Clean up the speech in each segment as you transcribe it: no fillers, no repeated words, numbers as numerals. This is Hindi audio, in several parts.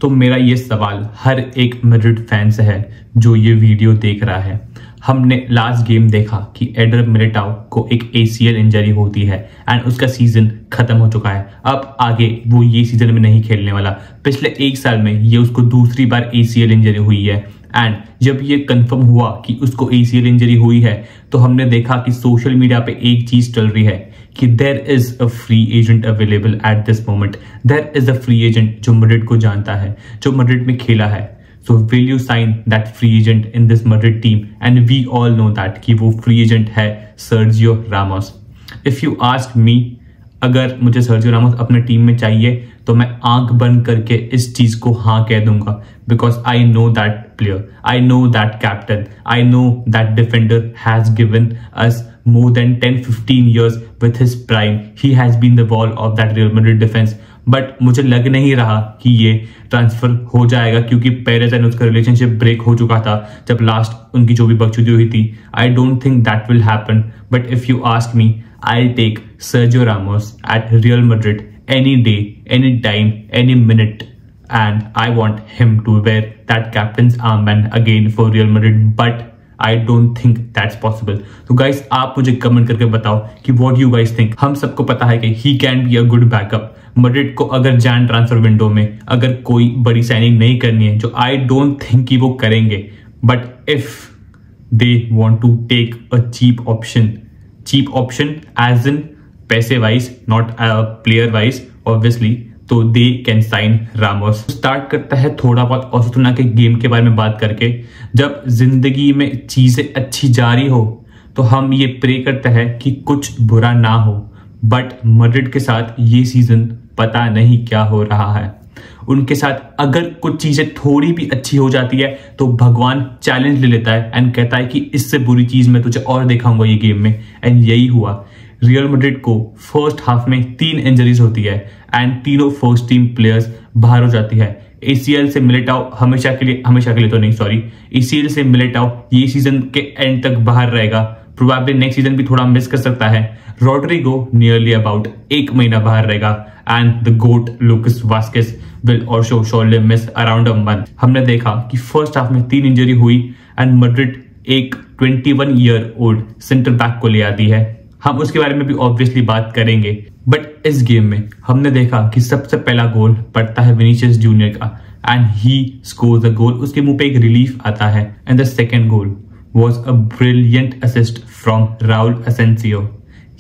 तो मेरा ये सवाल हर एक मैड्रिड फैन से है जो ये वीडियो देख रहा है। हमने लास्ट गेम देखा कि एडर मिलिटाओ को एक ACL इंजरी होती है एंड उसका सीजन खत्म हो चुका है। अब आगे वो ये सीजन में नहीं खेलने वाला। पिछले 1 साल में ये उसको दूसरी बार ACL इंजरी हुई है एंड जब ये कंफर्म हुआ कि उसको ACL इंजरी हुई है तो हमने देखा कि सोशल मीडिया पे एक चीज चल रही है कि there is a free agent available at this moment. There is a free agent जो मैड्रिड को जानता है, जो मैड्रिड में खेला है। So will you sign that free agent in this Madrid team? And we all know that कि वो free agent है Sergio Ramos. If you ask me, अगर मुझे सर्जियो रामोस अपने टीम में चाहिए तो मैं आंख बंद करके इस चीज को हाँ कह दूंगा, because I know that player, I know that captain, I know that defender has given us more than 10-15 years with his prime. He has been the wall of that Real Madrid defense. But मुझे लग नहीं रहा कि ये ट्रांसफर हो जाएगा क्योंकि पेरेज एंड उसका रिलेशनशिप ब्रेक हो चुका था जब लास्ट उनकी जो भी बकचोदी हुई थी। I don't think that will happen, but if you ask me I take Sergio Ramos at Real Madrid any day, any time, any minute, and I want him to wear that captain's armband again for Real Madrid, but I don't think that's possible. तो गाइस आप मुझे कमेंट करके बताओ कि व्हाट यू गाइस थिंक। हम सबको पता है कि ही can be a good backup. Madrid को अगर जैन ट्रांसफर विंडो में अगर कोई बड़ी साइनिंग नहीं करनी है, जो आई डोंट थिंक कि वो करेंगे, but if they want to take a cheap option as in पैसे wise, not player wise obviously, तो they can sign Ramos. Start करता है थोड़ा बहुत ओसासुना के गेम के बारे में बात करके। जब जिंदगी में चीजें अच्छी जा रही हो तो हम ये प्रे करते हैं कि कुछ बुरा ना हो, बट मैड्रिड के साथ ये सीजन पता नहीं क्या हो रहा है। उनके साथ अगर कुछ चीजें थोड़ी भी अच्छी हो जाती है तो भगवान चैलेंज ले लेता है एंड कहता है कि इससे बुरी चीज मैं तुझे और दिखाऊंगा ये गेम में। एंड यही हुआ। रियल मैड्रिड को फर्स्ट हाफ में 3 इंजरीज होती है एंड तीनों फर्स्ट टीम प्लेयर्स बाहर हो जाती है। ACL से मिलिटाओ हमेशा के लिए तो नहीं, सॉरी, ACL से मिलिटाओ ये सीजन के एंड तक बाहर रहेगा। प्रोबेबली नेक्स्ट सीजन भी थोड़ा मिस कर सकता है। रोड्रिगो नियरली अबाउट 1 महीना बाहर रहेगा and the GOAT Lucas Vazquez will also surely miss around a month. हमने देखा कि फर्स्ट हाफ में 3 इंजरी हुई एंड मैड्रिड एक 21 ईयर ओल्ड सेंटर बैक को ले आती है। हम उसके बारे में भी ऑब्वियसली बात करेंगे, बट इस गेम में हमने देखा कि सबसे पहला गोल पड़ता है विनीसियस जूनियर का एंड ही स्कोर्स अ गोल। उसके मुंह पे एक रिलीफ आता है and the second goal was a brilliant assist from Raul Asensio.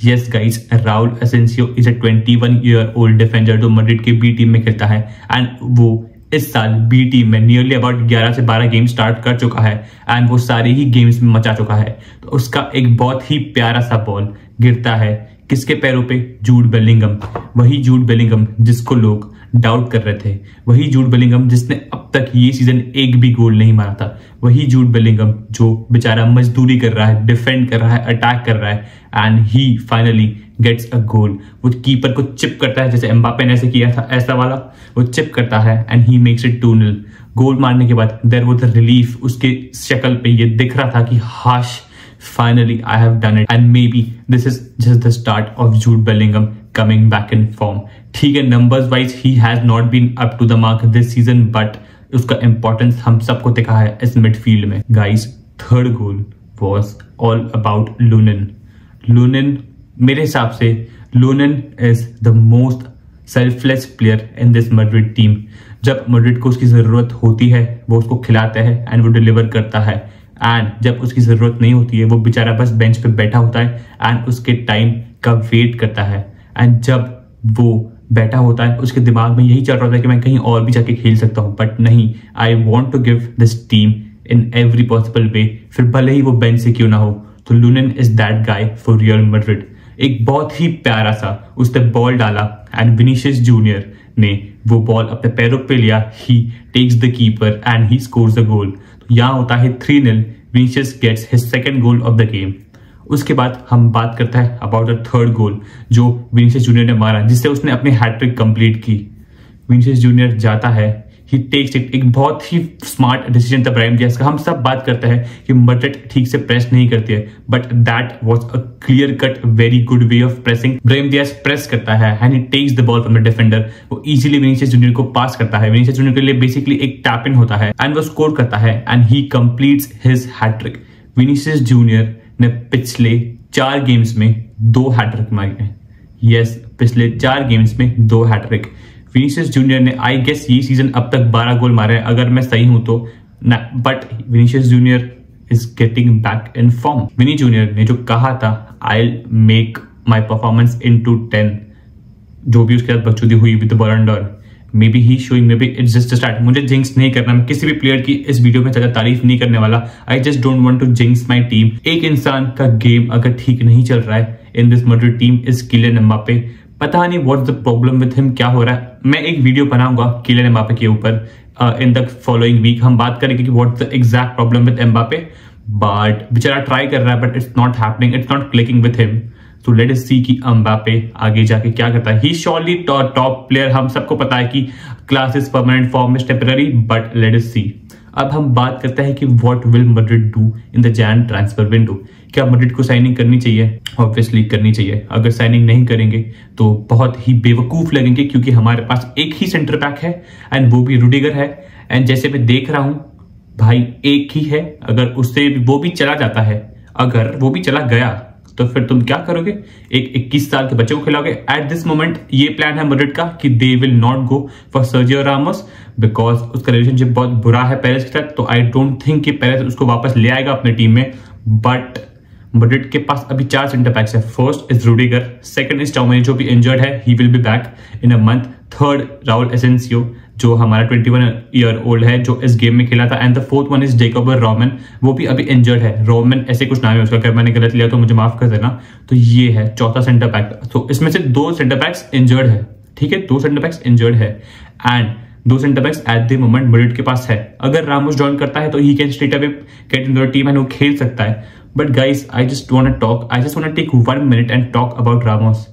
Yes guys, Raul Asensio is a 21-year-old defender जो मैड्रिड के बी टीम में खेलता है एंड वो इस साल बी टीम में नियरली अबाउट 11 से 12 गेम स्टार्ट कर चुका है एंड वो सारे ही गेम्स में मचा चुका है। तो उसका एक बहुत ही प्यारा सा बॉल गिरता है किसके पैरों पे? Jude Bellingham. वही जूड बेलिंगम जिसको लोग डाउट कर रहे थे, वही जूड बेलिंगम जिसने अब तक ये सीजन एक भी गोल नहीं मारा था, वही जूड बेलिंगम जो बेचारा मजदूरी कर रहा है, डिफेंड कर रहा है, अटैक कर रहा है and he finally gets a goal. वो कीपर को चिप करता है जैसे एम्बापे ने ऐसे किया था, ऐसा वाला वो चिप करता है एंड ही मेक्स इट 2-0। गोल मारने के बाद देयर वाज अ रिलीफ। उसके शक्ल पे ये दिख रहा था कि हाश finally I have done it and maybe this is just the start of Jude Bellingham coming back in form. ठीक है, numbers wise he has not been up to the mark this season, but उसका importance हम सबको दिखा है इस midfield में। Guys, third goal was all about Lunin. Lunin, मेरे हिसाब से Lunin is the most selfless player in this Madrid team. जब मैड्रिड को उसकी जरूरत होती है वो उसको खिलाता है एंड वो डिलीवर करता है, एंड जब उसकी जरूरत नहीं होती है वो बेचारा बस बेंच पे बैठा होता है एंड उसके टाइम का वेट करता है। एंड जब वो बैठा होता है उसके दिमाग में यही चल रहा होता है कि मैं कहीं और भी जाके खेल सकता हूँ, बट नहीं, I want to give this team in every possible way, फिर भले ही वो बेंच से क्यों ना हो। तो Lunin is that guy for Real Madrid. एक बहुत ही प्यारा सा उसने बॉल डाला एंड विनीसियस जूनियर ने वो बॉल अपने पैरों पे लिया, he takes the keeper and he scores the goal. तो यहाँ होता है 3-0। Vinicius gets his second goal of the game. उसके बाद हम बात करते हैं अबाउट द थर्ड गोल जो विनीसियस जूनियर ने मारा, जिससे उसने अपनी हैट्रिक कंप्लीट की। विनीसियस जूनियर जाता है, ही टेक्स इट। एक बहुत ही स्मार्ट डिसीजन था ब्राहिम डियाज का। हम सब बात करते हैं कि मड्रिड ठीक से प्रेस नहीं करती है, but that was a clear cut very good way of pressing. Brahim Diaz press करता है and he takes the ball from the defender. वो इजीली विनीसियस जूनियर को पास करता है, विनीसियस जूनियर के लिए बेसिकली एक टैप इन होता है एंड वो स्कोर करता है and he completes his hat-trick. Vinicius Junior ने पिछले 4 गेम्स में 2 हैट्रिक मारे हैं। यस, पिछले 4 गेम्स में 2 हैट्रिक। विनीसियस जूनियर ने आई गेस ये सीजन अब तक 12 गोल मारे हैं अगर मैं सही हूं तो, but Vinicius Junior is getting back in form. Vini Junior ने जो कहा था I make my performance into 10, जो भी उसके साथ बकचोदी हुई with the Ballon d'Or, maybe he showing, maybe it's just start. मुझे जिंक्स नहीं करना, मैं किसी भी प्लेयर की इस वीडियो में ज्यादा तारीफ नहीं करने वाला। I just don't want to jinx my team. एक इंसान का गेम अगर ठीक नहीं चल रहा है in this Madrid team is Kylian Mbappe. पता नहीं what's the problem with him, क्या हो रहा है। मैं एक वीडियो बनाऊंगा किलियन एम्बापे के ऊपर इन द फॉलोइंग वीक। हम बात करेंगे कि what's the exact problem with Mbappe, but बेचारा ट्राई कर रहा है but it's not happening, it's not clicking with him. तो लेट अस सी कि एम्बापे आगे जाके क्या करता है। ही श्योरली टॉप प्लेयर, हम सबको पता है कि class is permanent, form is temporary, but let us see. अब हम बात करते हैं कि what will Madrid do in the Jan transfer window. क्या मैड्रिड को साइनिंग करनी चाहिए? ऑब्वियसली करनी चाहिए। अगर साइनिंग नहीं करेंगे तो बहुत ही बेवकूफ लगेंगे, क्योंकि हमारे पास एक ही सेंटर बैक है एंड वो भी रूडिगर है। एंड जैसे मैं देख रहा हूं भाई एक ही है, अगर उससे वो भी चला जाता है, अगर वो भी चला गया तो फिर तुम क्या करोगे? एक 21 साल के बच्चे को खिलाओगे? एट दिस मोमेंट ये प्लान है मैड्रिड का कि they will not go for Sergio Ramos because उसका रिलेशनशिप बहुत बुरा है पेरेस के साथ। तो आई डोंट थिंक कि पेरेस उसको वापस ले आएगा अपनी टीम में। बट मैड्रिड के पास अभी 4 सेंटर बैक्स है। First is Rudiger, second is Tchouameni जो भी इंजर्ड है, he will be back in a month. Third Raul Asencio जो हमारा 21 ईयर ओल्ड है, जो इस गेम में खेला था। And the fourth one is Jakob Roman, वो भी अभी इंजर्ड है। रोमन ऐसे कुछ नाम है उसका, अगर मैंने गलत लिया तो मुझे माफ कर देना। तो ये है चौथा सेंटर बैक। तो इसमें से 2 सेंटर बैक्स इंजर्ड है, ठीक है, 2 सेंटर बैक्स इंजर्ड है and 2 centre backs at the moment Madrid के पास है। अगर रामोस ज्वाइन करता है तो he can straight away get in the team and वो खेल सकता है। But guys I just want to take 1 minute and talk about Ramos.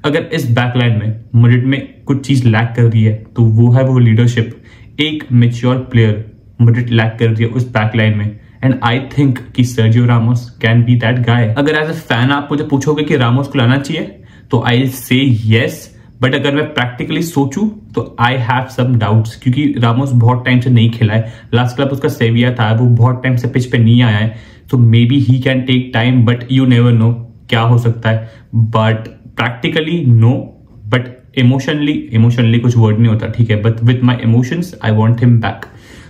अगर इस बैकलाइन में मैड्रिड में कुछ चीज लैक कर रही है तो वो है वो लीडरशिप। एक मैच्योर प्लेयर मैड्रिड लैक कर रही है उस बैकलाइन में एंड आई थिंक कि Sergio Ramos can be that guy. अगर एज अ फैन आप मुझे पूछोगे कि रामोस को लाना चाहिए तो आई से यस, बट अगर मैं प्रैक्टिकली सोचूं तो आई हैव सम डाउट्स, क्योंकि रामोस बहुत टाइम से नहीं खेला है। लास्ट क्लब उसका सेविया था, वो बहुत टाइम से पिच पे नहीं आया है। तो maybe he can take time, but you never know क्या हो सकता है। But practically no, but emotionally कुछ वर्ड नहीं होता, ठीक है। But with my emotions I want him back.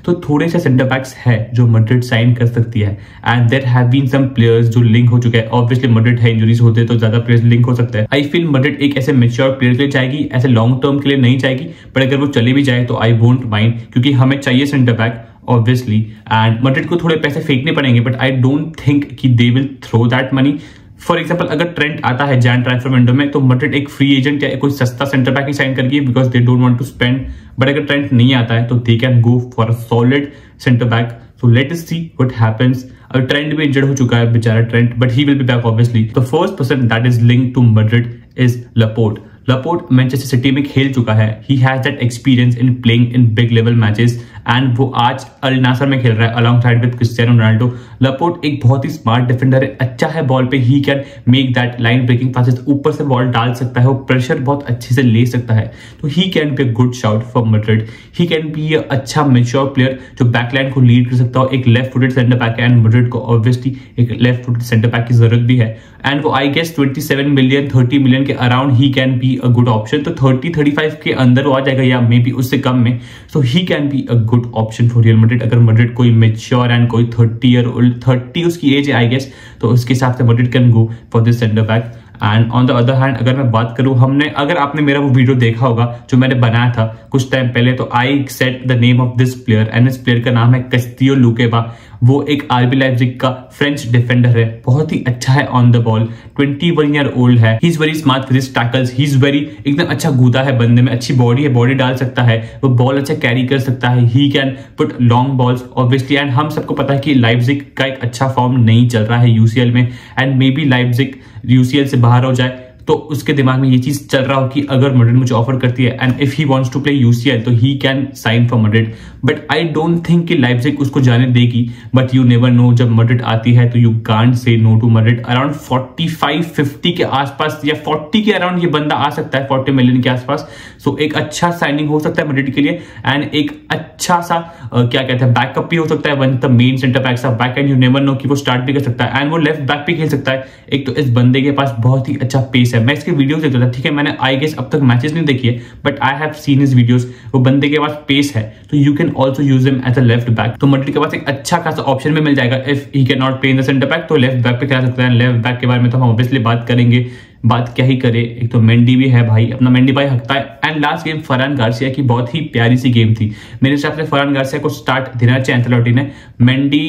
तो थोड़े से सेंटर बैक्स है जो मैड्रिड साइन कर सकती है and there have been some players जो लिंक हो चुके हैं। ऑब्वियसली मैड्रिड है, इंजरीज होते तो ज्यादा प्लेयर्स लिंक हो सकते हैं। आई फील मैड्रिड एक ऐसे मैच्योर प्लेयर के लिए जाएगी, ऐसे लॉन्ग टर्म के लिए नहीं जाएगी, बट अगर वो चले भी जाए तो आई वोंट माइंड, क्योंकि हमें चाहिए centre back obviously. And Madrid को थोड़े पैसे फेंकने पड़ेंगे, बट आई डोंट थिंक कि they will throw that money. For example अगर ट्रेंट आता है जैन ट्रांसफर विंडो में तो मैड्रिड एक फ्री एजेंट या कोई सस्ता सेंटर बैक ही साइन करेगी because they don't want to spend. But अगर ट्रेंट नहीं आता है तो they can go for a solid centre back. So let us see what happens. अब ट्रेंट भी इंजर्ड हो चुका है बेचारा Trent, but he will be back obviously. The first person that is linked to Madrid is Laporte. Laporte Manchester City में खेल चुका है, he has that experience in playing in big level matches and वो आज अल नासर में खेल रहा है along side with Cristiano Ronaldo. Laporte एक बहुत ही स्मार्ट डिफेंडर है, अच्छा है बॉल पे, he can make that line breaking passes, ऊपर से बॉल डाल सकता है, वो प्रेशर बहुत अच्छे से ले सकता है। तो he can be a good shout for Madrid. He can be अ अच्छा मैच्योर प्लेयर जो बैकलाइन को लीड कर सकता हो। एक लेफ्ट फुटेड सेंटर बैक है एंड मैड्रिड को ऑब्वियसली एक लेफ्ट फुटेड सेंटर बैक की जरूरत भी है एंड वो आई गेस 27 मिलियन 30 मिलियन के around he can be a good option. तो 30-35 के अंदर वो आ जाएगा या मे बी उससे कम में। So he can be a good option for Real Madrid. अगर मैड्रिड कोई मैच्योर एंड कोई 30 ईयर ओल्ड, 30 उसकी एज है आई गेस, तो उसके हिसाब से Madrid can go for this centre back. And on the other hand अगर मैं बात करूं, अगर आपने मेरा वो वीडियो देखा होगा जो मैंने बनाया था कुछ टाइम पहले, तो I set the name of this player and इस प्लेयर का नाम है कास्टिल्लो लुकेबा। वो एक आरबी लाइप्जिग का फ्रेंच डिफेंडर है, बहुत ही अच्छा है on the ball, 21 year old है। He is very smart with his tackles, he is very एकदम अच्छा कूदा है बंदे में, अच्छी बॉडी है, बॉडी डाल सकता है, वो बॉल अच्छा कैरी कर सकता है। He can put long balls obviously. And हम सबको पता है कि लाइप्जिग का एक अच्छा फॉर्म नहीं चल रहा है यूसीएल में and may be Leipzig UCL से बाहर हो जाए तो उसके दिमाग में ये चीज चल रहा हो कि अगर मैड्रिड मुझे ऑफर करती है and if he wants to play UCL तो he can sign for Madrid, but I don't think कि लाइप्जिग उसको जाने देगी। बट यू नेवर नो, जब मैड्रिड आती है तो you can't say no to Madrid. Around 45-50 के आसपास या 40 के अराउंड ये बंदा आ सकता है, 40 मिलियन के आसपास। सो एक अच्छा साइनिंग हो सकता है मैड्रिड के लिए एंड एक अच्छा सा क्या कहते हैं बैकअप भी हो सकता है one the main centre back सा back and you never know कि वो स्टार्ट भी कर सकता है एंड वो लेफ्ट बैक भी खेल सकता है। एक तो इस बंदे के पास बहुत ही अच्छा पेस है। मैं इसके वीडियोस देखता था, ठीक है, मैंने आई गेस अब तक मैचेस नहीं देखी है but I have seen his videos. वो बंदे के पास पेस है तो you can also use him as a left back. तो मैड्रिड के पास एक अच्छा खासा ऑप्शन भी मिल जाएगा if he can not play in the centre back, तो लेफ्ट बैक पे खेल सकता है। लेफ्ट बैक के बारे में तो हम ऑब्वियसली बात करेंगे, बात क्या ही करे, एक तो मेंडी भी है भाई, अपना मेंडी भाई हकता है। And last game Farhan Garcia की बहुत ही प्यारी सी गेम थी मेरे हिसाब से। फरहान गार्सिया को स्टार्ट देना चाहिए एंcelotti ने। मेंडी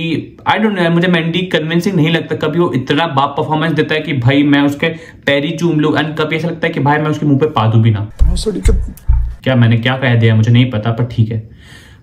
आई डोंट नो, मुझे मेंडी कन्विंसिंग नहीं लगता। कभी वो इतना बाप परफॉर्मेंस देता है कि भाई मैं उसके पैरी चूम लूं एंड कभी ऐसा लगता है कि भाई मैं उसके मुंह पे पा दूं भी ना। क्या मैंने क्या कह दिया मुझे नहीं पता, पर ठीक है।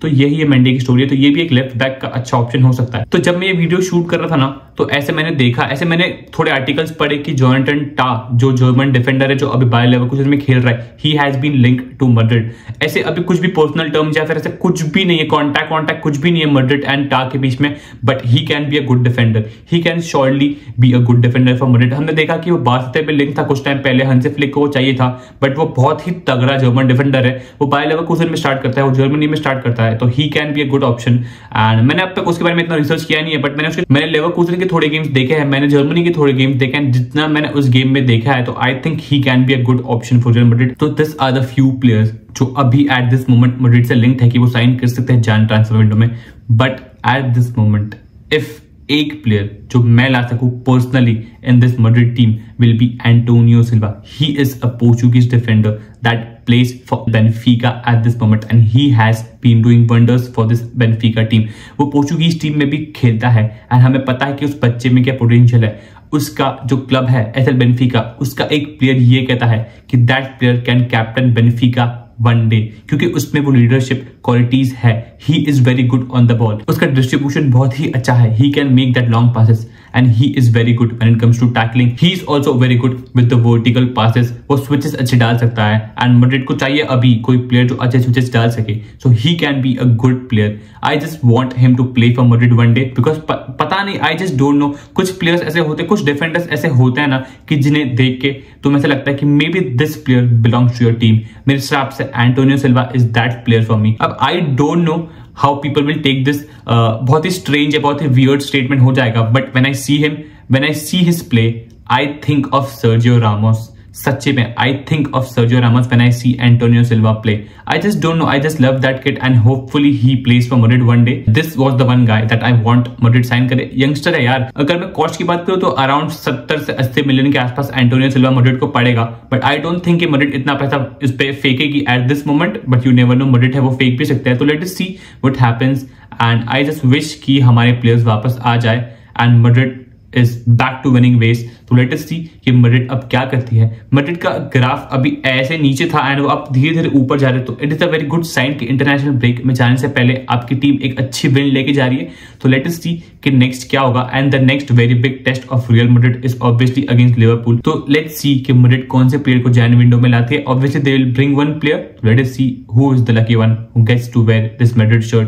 तो यही है मेंडी की स्टोरी है। तो ये भी एक लेफ्ट बैक का अच्छा ऑप्शन हो सकता है। तो जब मैं ये वीडियो शूट कर रहा था ना तो ऐसे मैंने देखा, ऐसे मैंने थोड़े आर्टिकल्स पढ़े कि जोनाथन टाह जो जर्मन डिफेंडर है जो अभी बायर लेवरकुसेन में खेल रहा है, he has been linked to Madrid. ऐसे अभी कुछ भी पर्सनल टर्म्स या फिर ऐसे कुछ भी नहीं है, कॉन्टैक्ट कुछ भी नहीं है मैड्रिड एंड टाह के बीच में, but he can be a good defender, he can surely be a good defender for Madrid. हमने देखा कि वो बारसे पे लिंक था कुछ टाइम पहले, हंसी फ्लिक को चाहिए था बट वो बहुत ही तगड़ा जर्मन डिफेंडर है। वो बायर लेवरकुसेन में स्टार्ट करता है, वो जर्मनी में स्टार्ट करता है, तो he can be good option. And मैंने अब तक उसके बारे में इतना रिसर्च किया नहीं है बट मैंने लेवरकुसेन के थोड़े गेम्स देखे हैं, मैंने जर्मनी के थोड़े गेम्स देखे हैं, जितना मैंने उस गेम में देखा है तो I think he can be a good option for Real Madrid. तो this are the few players जो अभी एट दिस मोमेंट मैड्रिड से लिंक्ड है कि वो साइन कर सकते हैं जान ट्रांसफर विंडो में। But at this moment if एक प्लेयर जो मैं ला सकूं personally in this Madrid team will be Antonio Silva. He is a Portuguese defender that plays for Benfica at this moment and he has been doing wonders for this Benfica team। वो पोर्चुगीज टीम में भी खेलता है एंड हमें पता है कि उस बच्चे में क्या पोटेंशियल है। उसका जो क्लब है एसएल बेनफिका, उसका एक प्लेयर ये कहता है कि that player can captain Benfica one day, क्योंकि उसमें वो लीडरशिप क्वालिटीज है। He is very good on the ball, उसका डिस्ट्रीब्यूशन बहुत ही अच्छा है, he can make that long passes and he is very good when it comes to tackling. He is also very good with the vertical passes, वो स्विचेस अच्छे डाल सकता है एंड मैड्रिड को चाहिए अभी कोई प्लेयर जो अच्छे स्विचेस डाल सके। So he can be a good player. I just want him to play for Madrid one day because पता नहीं, आई जस्ट डोंट नो, कुछ प्लेयर्स ऐसे होते हैं, कुछ डिफेंडर्स ऐसे होते हैं ना कि जिन्हें देख के तुम्हें ऐसा लगता है कि maybe this player belongs to your team. मेरे हिसाब से Antonio Silva is that player for me. अब I don't know how people will take this, बहुत ही स्ट्रेंज है, बहुत ही वियर्ड स्टेटमेंट हो जाएगा but when I see his play I think of Sergio Ramos. सच्चे में I think of Sergio Ramos when I see Antonio Silva play. I just don't know, I just love that kid and hopefully he plays for Madrid one day. This was the one guy that I want Madrid sign करे। यंगस्टर है यार, अगर मैं कॉस्ट की बात करूं तो अराउंड 70 से 80 मिलियन के आसपास एंटोनियो सिल्वा मैड्रिड को पड़ेगा, बट आई डोंट थिंक कि मैड्रिड इतना पैसा इस पे फेंकेगी at this moment, but you never know, Madrid है वो फेंक भी सकते हैं। तो let us see what happens and I just wish कि हमारे प्लेयर्स वापस आ जाए and Madrid is back to winning ways। तो लेट अस सी कि मैड्रिड अब क्या करती है। मैड्रिड का ग्राफ अभी ऐसे नीचे था एंड वो अब धीरे धीरे ऊपर जा रहे, तो it is a very good sign कि इंटरनेशनल ब्रेक में जाने से पहले आपकी टीम एक अच्छी विन लेके जा रही है। तो लेट अस सी कि नेक्स्ट क्या होगा and the next very big test of Real Madrid is obviously against Liverpool. तो लेट्स सी कि मैड्रिड कौन से प्लेयर को जैन विंडो में लाती है। Obviously they will bring one player, let us see who is the lucky one who gets to wear this Madrid shirt.